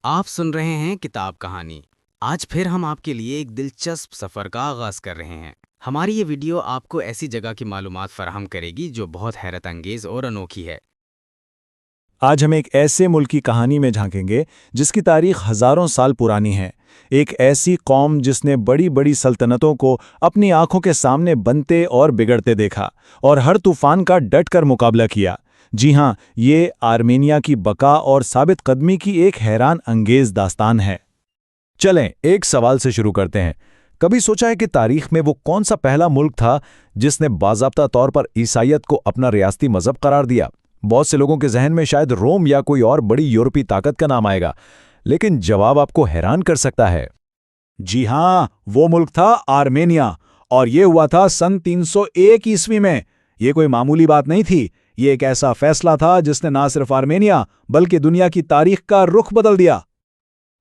آپ سن رہے ہیں کتاب کہانی۔ آج پھر ہم آپ کے لیے ایک دلچسپ سفر کا آغاز کر رہے ہیں۔ ہماری یہ ویڈیو آپ کو ایسی جگہ کی معلومات فراہم کرے گی جو بہت حیرت انگیز اور انوکھی ہے۔ آج ہم ایک ایسے ملک کی کہانی میں جھانکیں گے جس کی تاریخ ہزاروں سال پرانی ہے۔ ایک ایسی قوم جس نے بڑی بڑی سلطنتوں کو اپنی آنکھوں کے سامنے بنتے اور بگڑتے دیکھا اور ہر طوفان کا ڈٹ کر مقابلہ کیا۔ جی ہاں، یہ آرمینیا کی بقا اور ثابت قدمی کی ایک حیران انگیز داستان ہے۔ چلیں ایک سوال سے شروع کرتے ہیں۔ کبھی سوچا ہے کہ تاریخ میں وہ کون سا پہلا ملک تھا جس نے باضابطہ طور پر عیسائیت کو اپنا ریاستی مذہب قرار دیا؟ بہت سے لوگوں کے ذہن میں شاید روم یا کوئی اور بڑی یورپی طاقت کا نام آئے گا، لیکن جواب آپ کو حیران کر سکتا ہے۔ جی ہاں، وہ ملک تھا آرمینیا، اور یہ ہوا تھا سن 301 عیسوی میں۔ یہ کوئی معمولی بات نہیں تھی، یہ ایک ایسا فیصلہ تھا جس نے نہ صرف آرمینیا بلکہ دنیا کی تاریخ کا رخ بدل دیا۔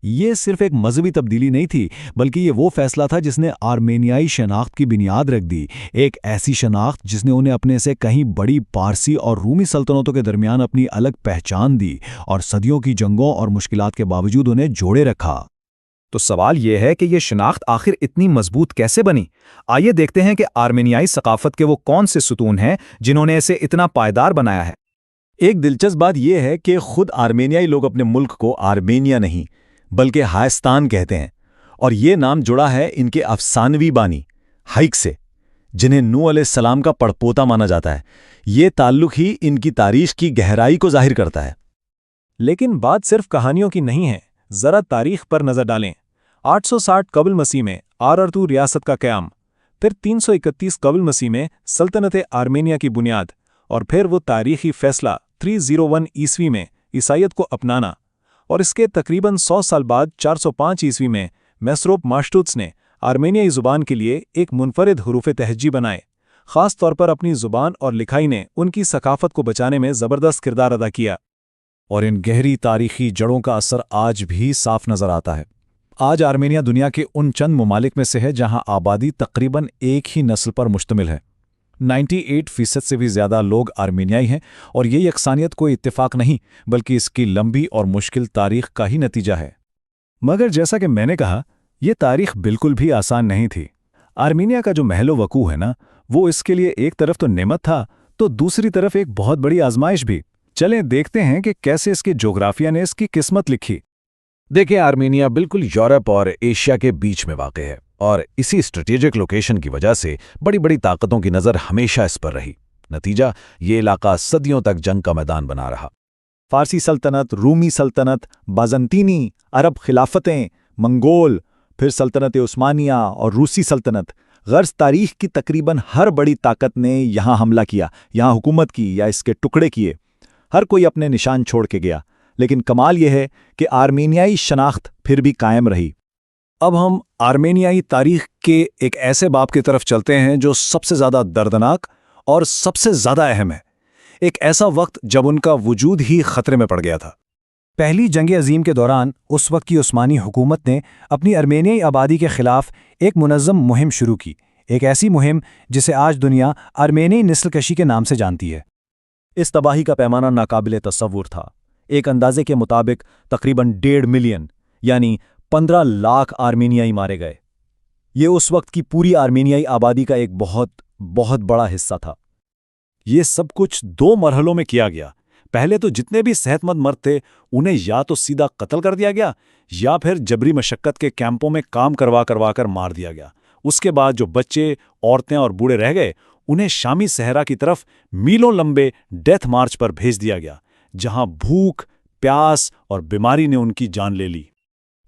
یہ صرف ایک مذہبی تبدیلی نہیں تھی، بلکہ یہ وہ فیصلہ تھا جس نے آرمینیائی شناخت کی بنیاد رکھ دی، ایک ایسی شناخت جس نے انہیں اپنے سے کہیں بڑی پارسی اور رومی سلطنتوں کے درمیان اپنی الگ پہچان دی اور صدیوں کی جنگوں اور مشکلات کے باوجود انہیں جوڑے رکھا۔ تو سوال یہ ہے کہ یہ شناخت آخر اتنی مضبوط کیسے بنی؟ آئیے دیکھتے ہیں کہ آرمینیائی ثقافت کے وہ کون سے ستون ہیں جنہوں نے اسے اتنا پائیدار بنایا ہے۔ ایک دلچسپ بات یہ ہے کہ خود آرمینیائی لوگ اپنے ملک کو آرمینیا نہیں بلکہ ہائستان کہتے ہیں، اور یہ نام جڑا ہے ان کے افسانوی بانی ہائک سے، جنہیں نوح علیہ السلام کا پڑپوتا مانا جاتا ہے۔ یہ تعلق ہی ان کی تاریخ کی گہرائی کو ظاہر کرتا ہے۔ لیکن بات صرف کہانیوں کی نہیں ہے، ذرا تاریخ پر نظر ڈالیں۔ 860 قبل مسیح میں آرارتو ریاست کا قیام، پھر 331 قبل مسیح میں سلطنت آرمینیا کی بنیاد، اور پھر وہ تاریخی فیصلہ 301 عیسوی میں عیسائیت کو اپنانا، اور اس کے تقریباً 100 سال بعد 405 عیسوی میں میسروپ ماشٹوتس نے آرمینیائی زبان کے لیے ایک منفرد حروف تہجی بنائے۔ خاص طور پر اپنی زبان اور لکھائی نے ان کی ثقافت کو بچانے میں زبردست کردار ادا کیا، اور ان گہری تاریخی جڑوں کا اثر آج بھی صاف نظر آتا ہے۔ آج آرمینیا دنیا کے ان چند ممالک میں سے ہے جہاں آبادی تقریباً ایک ہی نسل پر مشتمل ہے۔ 98% سے بھی زیادہ لوگ آرمینیائی ہیں، اور یہ یکسانیت کوئی اتفاق نہیں بلکہ اس کی لمبی اور مشکل تاریخ کا ہی نتیجہ ہے۔ مگر جیسا کہ میں نے کہا، یہ تاریخ بالکل بھی آسان نہیں تھی۔ آرمینیا کا جو محل و وقوع ہے نا، وہ اس کے لیے ایک طرف تو نعمت تھا تو دوسری طرف ایک بہت بڑی آزمائش بھی۔ چلیں دیکھتے ہیں کہ کیسے اس کے جغرافیہ نے اس کی قسمت لکھی۔ دیکھیں، آرمینیا بالکل یورپ اور ایشیا کے بیچ میں واقع ہے، اور اسی اسٹریٹجک لوکیشن کی وجہ سے بڑی بڑی طاقتوں کی نظر ہمیشہ اس پر رہی۔ نتیجہ، یہ علاقہ صدیوں تک جنگ کا میدان بنا رہا۔ فارسی سلطنت، رومی سلطنت، بازنطینی، عرب خلافتیں، منگول، پھر سلطنت عثمانیہ اور روسی سلطنت، غرض تاریخ کی تقریباً ہر بڑی طاقت نے یہاں حملہ کیا، یہاں حکومت کی یا اس کے ٹکڑے کیے۔ ہر کوئی اپنے نشان چھوڑ کے گیا، لیکن کمال یہ ہے کہ آرمینیائی شناخت پھر بھی قائم رہی۔ اب ہم آرمینیائی تاریخ کے ایک ایسے باب کی طرف چلتے ہیں جو سب سے زیادہ دردناک اور سب سے زیادہ اہم ہے۔ ایک ایسا وقت جب ان کا وجود ہی خطرے میں پڑ گیا تھا۔ پہلی جنگ عظیم کے دوران اس وقت کی عثمانی حکومت نے اپنی آرمینیائی آبادی کے خلاف ایک منظم مہم شروع کی، ایک ایسی مہم جسے آج دنیا آرمینیائی نسل کشی کے نام سے جانتی ہے۔ اس تباہی کا پیمانہ ناقابل تصور تھا۔ ایک اندازے کے مطابق تقریباً 1.5 ملین یعنی 15 لاکھ آرمینیائی مارے گئے۔ یہ اس وقت کی پوری آرمینیائی آبادی کا ایک بہت بڑا حصہ تھا۔ یہ سب کچھ 2 مرحلوں میں کیا گیا۔ پہلے تو جتنے بھی صحت مند مرد تھے انہیں یا تو سیدھا قتل کر دیا گیا یا پھر جبری مشقت کے کیمپوں میں کام کروا کر مار دیا گیا۔ اس کے بعد جو بچے، عورتیں اور بوڑھے رہ گئے انہیں شامی صحرا کی طرف میلوں لمبے ڈیتھ مارچ پر بھیج دیا گیا، جہاں بھوک، پیاس اور بیماری نے ان کی جان لے لی۔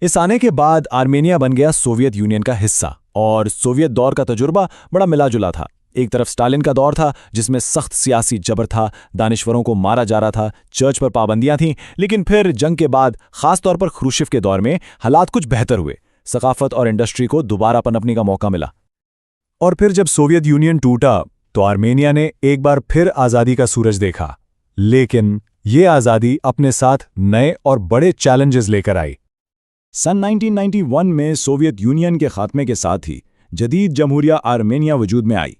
اس آنے کے بعد آرمینیا بن گیا سوویت یونین کا حصہ، اور سوویت دور کا تجربہ بڑا ملا جلا تھا۔ ایک طرف سٹالن کا دور تھا جس میں سخت سیاسی جبر تھا، دانشوروں کو مارا جا رہا تھا، چرچ پر پابندیاں تھیں، لیکن پھر جنگ کے بعد خاص طور پر خروشچف کے دور میں حالات کچھ بہتر ہوئے، ثقافت اور انڈسٹری کو دوبارہ پنپنے کا موقع ملا۔ اور پھر جب سوویت یونین ٹوٹا تو آرمینیا نے ایک بار پھر آزادی کا سورج دیکھا، لیکن یہ آزادی اپنے ساتھ نئے اور بڑے چیلنجز لے کر آئی۔ سن 1991 میں سوویت یونین کے خاتمے کے ساتھ ہی جدید جمہوریہ آرمینیا وجود میں آئی۔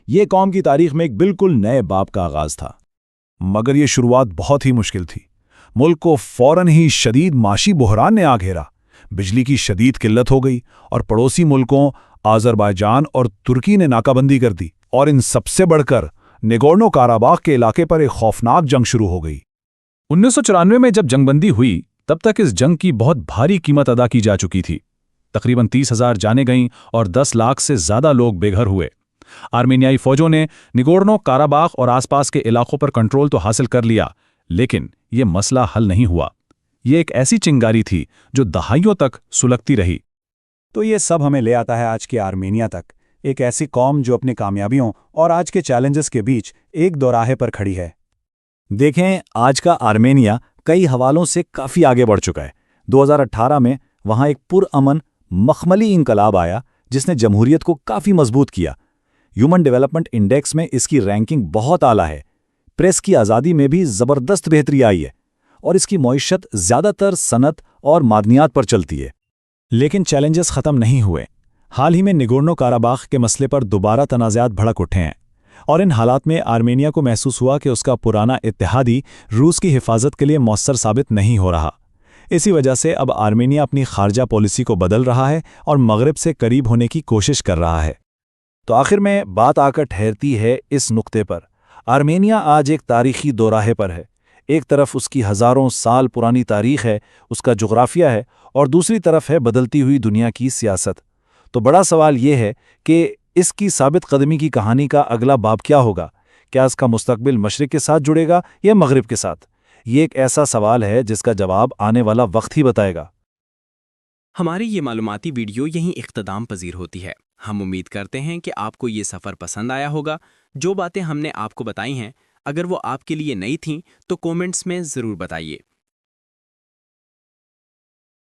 یہ قوم کی تاریخ میں ایک بالکل نئے باب کا آغاز تھا، مگر یہ شروعات بہت ہی مشکل تھی۔ ملک کو فوراً ہی شدید معاشی بحران نے آ گھیرا۔ بجلی کی شدید قلت ہو گئی اور پڑوسی ملکوں آذربائیجان اور ترکی نے ناکہ بندی کر دی، اور ان سب سے بڑھ کر نگورنو کاراباخ کے علاقے پر ایک خوفناک جنگ شروع ہو گئی۔ 1994 میں جب جنگ بندی ہوئی تب تک اس جنگ کی بہت بھاری قیمت ادا کی جا چکی تھی۔ تقریباً 30,000 جانیں گئیں اور 10 لاکھ سے زیادہ لوگ بے گھر ہوئے۔ آرمینیائی فوجوں نے نگورنو کاراباخ اور آس پاس کے علاقوں پر کنٹرول تو حاصل کر لیا، لیکن یہ مسئلہ حل نہیں ہوا۔ یہ ایک ایسی چنگاری تھی جو دہائیوں تک سلگتی رہی۔ تو یہ سب ہمیں لے آتا ہے آج کے آرمینیا تک، ایک ایسی قوم جو اپنی کامیابیوں اور آج کے چیلنجز کے بیچ ایک دوراہے پر کھڑی ہے۔ دیکھیں، آج کا آرمینیا کئی حوالوں سے کافی آگے بڑھ چکا ہے۔ 2018 میں وہاں ایک پرامن مخملی انقلاب آیا جس نے جمہوریت کو کافی مضبوط کیا۔ ہیومن ڈیولپمنٹ انڈیکس میں اس کی رینکنگ بہت اعلیٰ ہے۔ پریس کی آزادی میں بھی زبردست بہتری آئی ہے، اور اس کی معیشت زیادہ تر صنعت اور معدنیات پر چلتی ہے۔ لیکن چیلنجز ختم نہیں ہوئے۔ حال ہی میں نگورنو کاراباخ کے مسئلے پر دوبارہ تنازعات بھڑک اٹھے ہیں، اور ان حالات میں آرمینیا کو محسوس ہوا کہ اس کا پرانا اتحادی روس کی حفاظت کے لیے مؤثر ثابت نہیں ہو رہا۔ اسی وجہ سے اب آرمینیا اپنی خارجہ پالیسی کو بدل رہا ہے اور مغرب سے قریب ہونے کی کوشش کر رہا ہے۔ تو آخر میں بات آ کر ٹھہرتی ہے اس نقطے پر، آرمینیا آج ایک تاریخی دوراہے پر ہے۔ ایک طرف اس کی ہزاروں سال پرانی تاریخ ہے، اس کا جغرافیہ ہے، اور دوسری طرف ہے بدلتی ہوئی دنیا کی سیاست۔ تو بڑا سوال یہ ہے کہ اس کی ثابت قدمی کی کہانی کا اگلا باب کیا ہوگا؟ کیا اس کا مستقبل مشرق کے ساتھ جڑے گا یا مغرب کے ساتھ؟ یہ ایک ایسا سوال ہے جس کا جواب آنے والا وقت ہی بتائے گا۔ ہماری یہ معلوماتی ویڈیو یہیں اختتام پذیر ہوتی ہے۔ ہم امید کرتے ہیں کہ آپ کو یہ سفر پسند آیا ہوگا۔ جو باتیں ہم نے آپ کو بتائی ہیں، اگر وہ آپ کے لیے نئی تھیں تو کومنٹس میں ضرور بتائیے۔